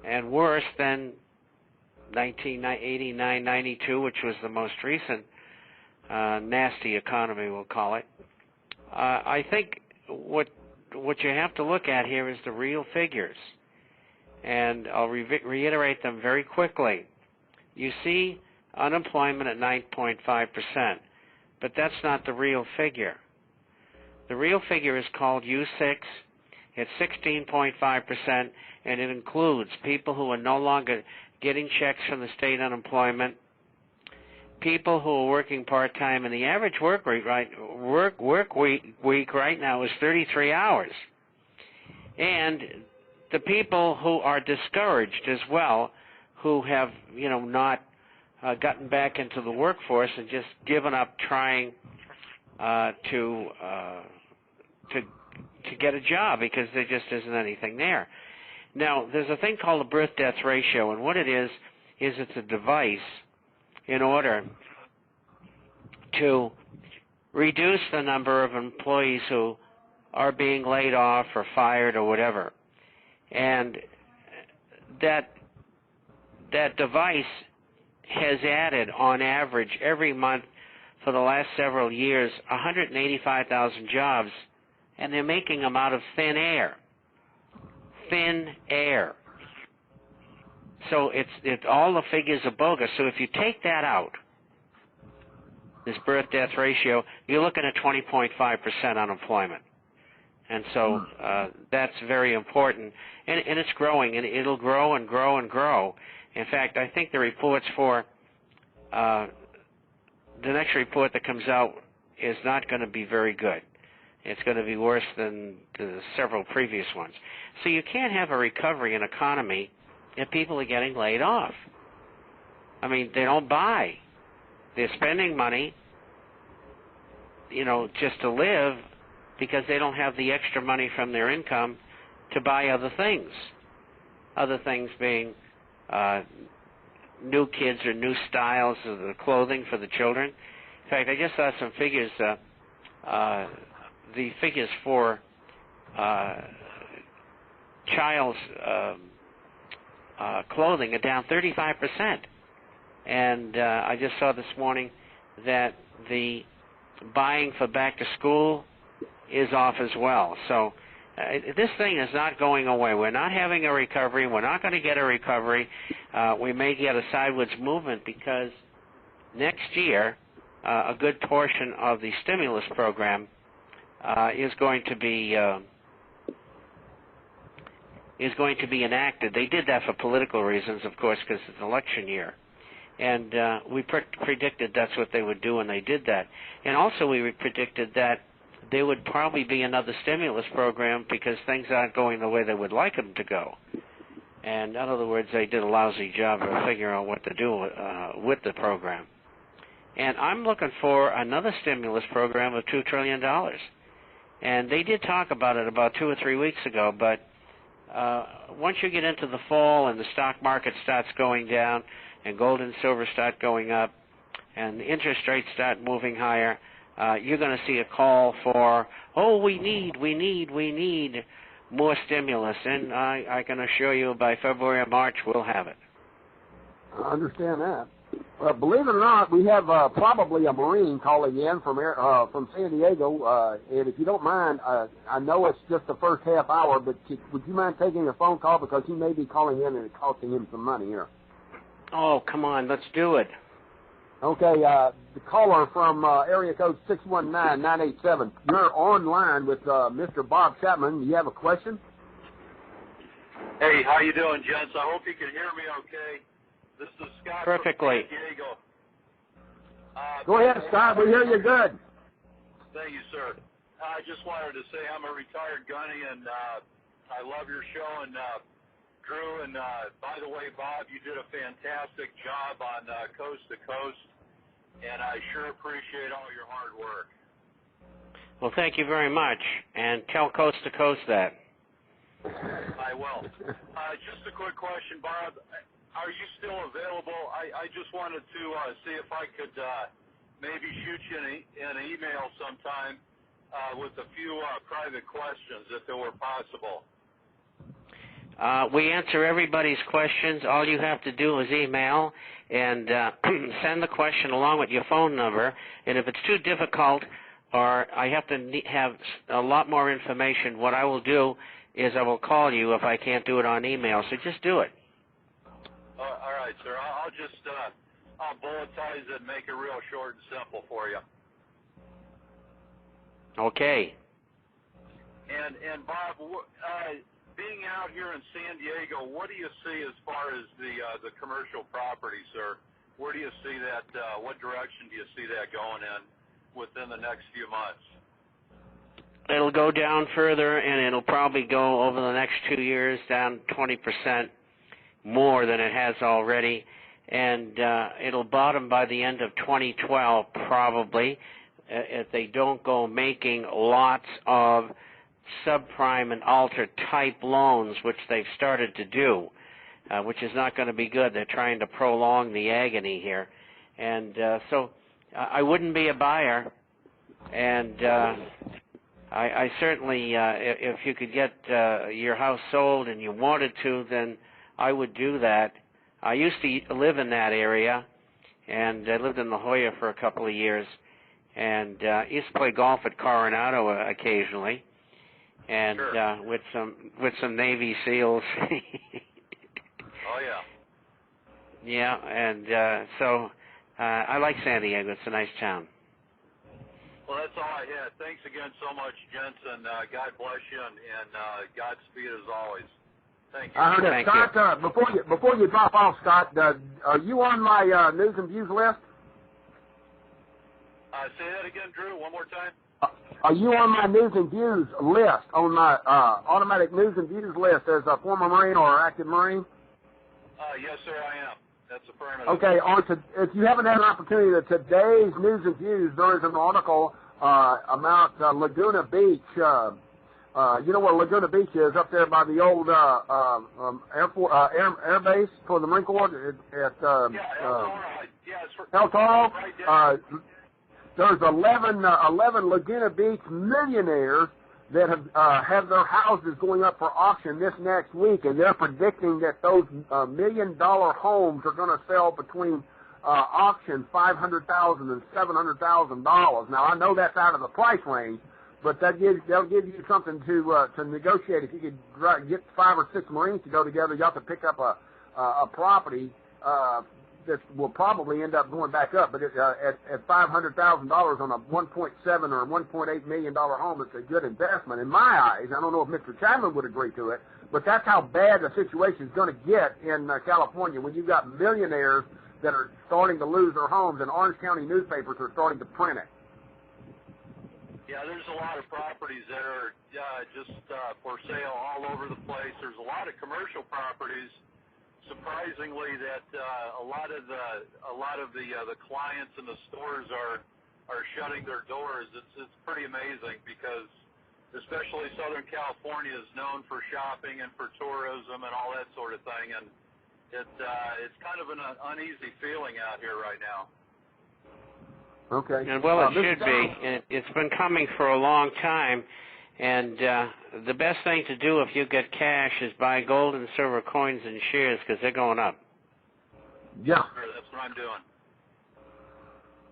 and worse than 1989, 92, which was the most recent nasty economy, we'll call it. I think what you have to look at here is the real figures, and I'll reiterate them very quickly. You see unemployment at 9.5%, but that's not the real figure. The real figure is called U6. It's 16.5%, and it includes people who are no longer getting checks from the state unemployment, people who are working part-time, and the average work week right now is 33 hours. And the people who are discouraged as well, who have, not gotten back into the workforce and just given up trying to get a job because there just isn't anything there. Now, there's a thing called the birth-death ratio, and what it is it's a device in order to reduce the number of employees who are being laid off or fired or whatever. And that device has added, on average, every month for the last several years, 185,000 jobs, and they're making them out of thin air. Thin air. So it's all the figures are bogus. So if you take that out, this birth-death ratio, you're looking at 20.5% unemployment. And so that's very important. And it's growing, and it'll grow and grow and grow. In fact, I think the reports for the next report that comes out is not going to be very good. It's going to be worse than the several previous ones. So you can't have a recovery in economy if people are getting laid off. I mean, they don't buy. They're spending money, just to live because they don't have the extra money from their income to buy other things. Other things being new kids or new styles of the clothing for the children. In fact, I just saw some figures. The figures for child's clothing are down 35%. And I just saw this morning that the buying for back to school is off as well. So this thing is not going away. We're not having a recovery. We're not going to get a recovery. We may get a sideways movement because next year a good portion of the stimulus program is going to be enacted. They did that for political reasons, of course, because it's an election year. And we predicted that's what they would do, and they did that. And also we predicted that there would probably be another stimulus program because things aren't going the way they would like them to go. And in other words, they did a lousy job of figuring out what to do with the program. And I'm looking for another stimulus program of $2 trillion. And they did talk about it about 2 or 3 weeks ago, but once you get into the fall and the stock market starts going down and gold and silver start going up and the interest rates start moving higher, you're going to see a call for, we need more stimulus. And I can assure you by February or March we'll have it. I understand that. Believe it or not, we have probably a Marine calling in from San Diego. And if you don't mind, I know it's just the first half hour, but would you mind taking a phone call because he may be calling in and it's costing him some money here. Oh, come on, let's do it. Okay, the caller from area code 619-987. You're online with Mr. Bob Chapman. Do you have a question? Hey, how you doing, gents? I hope you can hear me okay. This is Scott perfectly. From San Diego. Go ahead, Scott. We hear you good. Thank you, sir. I just wanted to say I'm a retired gunny, and I love your show. And Drew, and by the way, Bob, you did a fantastic job on Coast to Coast, and I sure appreciate all your hard work. Well, thank you very much, and tell Coast to Coast that. I will. Just a quick question, Bob. Are you still available? I just wanted to see if I could maybe shoot you an email sometime with a few private questions, if it were possible. We answer everybody's questions. All you have to do is email and send the question along with your phone number. And if it's too difficult or I have to have a lot more information, what I will do is I will call you if I can't do it on email. So just do it. All right, sir. I'll just I'll bulletize it and make it real short and simple for you. Okay. And Bob, being out here in San Diego, what do you see as far as the commercial property, sir? Where do you see that? What direction do you see that going in within the next few months? It'll go down further, and it'll probably go over the next 2 years down 20% more than it has already, and it'll bottom by the end of 2012 probably if they don't go making lots of subprime and alter type loans, which they've started to do, which is not going to be good. They're trying to prolong the agony here, and so I wouldn't be a buyer, and I certainly, if you could get your house sold and you wanted to, then I would do that. I used to live in that area, and I lived in La Jolla for a couple of years, and used to play golf at Coronado occasionally, and sure. with some Navy SEALs. Oh yeah. Yeah, and so I like San Diego. It's a nice town. Well, that's all I had. Thanks again so much, Jensen. God bless you, and Godspeed as always. Thank you. I heard Thank it. Scott, before you drop off, Scott, are you on my news and views list? Say that again, Drew, one more time. Are you on my news and views list, on my automatic news and views list as a former Marine or active Marine? Yes, sir, I am. That's affirmative. Okay, if you haven't had an opportunity, today's news and views, there is an article about Laguna Beach. You know where Laguna Beach is, up there by the old air base for the Marine Corps at El Toro. There's 11 Laguna Beach millionaires that have their houses going up for auction this next week, and they're predicting that those $1 million homes are going to sell between auction $500,000 and $700,000. Now I know that's out of the price range, but they'll give you something to negotiate. If you could get 5 or 6 Marines to go together, you have to pick up a property that will probably end up going back up. But at $500,000 on a $1.7 or $1.8 million home, it's a good investment in my eyes. I don't know if Mr. Chapman would agree to it, but that's how bad the situation is going to get in California when you've got millionaires that are starting to lose their homes, and Orange County newspapers are starting to print it. Yeah, there's a lot of properties that are just for sale all over the place. There's a lot of commercial properties. Surprisingly, that a lot of the clients in the stores are shutting their doors. It's pretty amazing because, especially Southern California is known for shopping and for tourism and all that sort of thing, and it's kind of an uneasy feeling out here right now. Okay. And well, it should be. It's been coming for a long time. And the best thing to do if you get cash is buy gold and silver coins and shares because they're going up. Yeah. Sure, that's what I'm doing.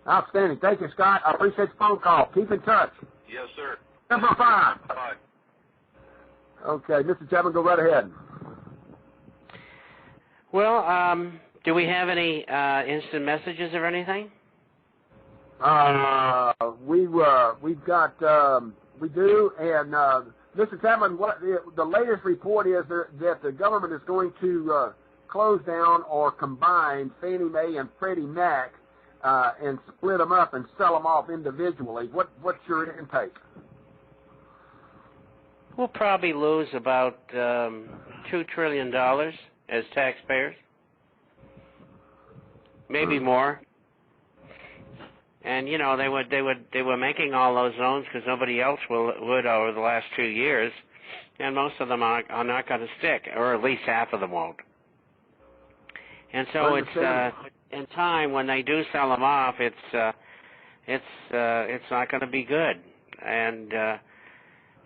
Outstanding. Thank you, Scott. I appreciate the phone call. Keep in touch. Yes, sir. Number 5. Bye. Okay, Mr. Chapman, go right ahead. Well, do we have any instant messages or anything? We do, and Mr. Chapman, the latest report is that the government is going to close down or combine Fannie Mae and Freddie Mac and split them up and sell them off individually. What's your intake? We'll probably lose about $2 trillion as taxpayers, maybe more. And you know they were making all those loans because nobody else would over the last 2 years, and most of them are not going to stick, or at least half of them won't. And so it's in time when they do sell them off, it's not going to be good. And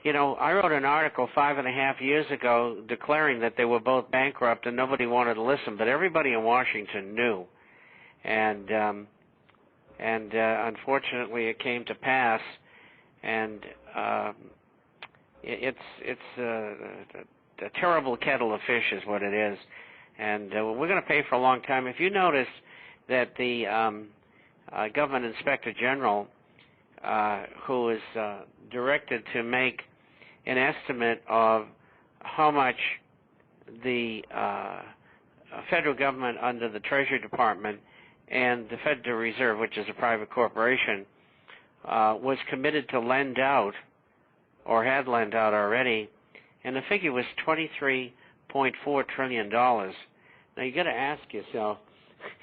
You know, I wrote an article 5.5 years ago declaring that they were both bankrupt and nobody wanted to listen, but everybody in Washington knew. And unfortunately it came to pass, and it's a terrible kettle of fish is what it is. And we're going to pay for a long time. If you notice that the Government Inspector General, who is directed to make an estimate of how much the federal government under the Treasury Department and the Federal Reserve, which is a private corporation, was committed to lend out, or had lent out already, and the figure was $23.4 trillion. Now you got to ask yourself,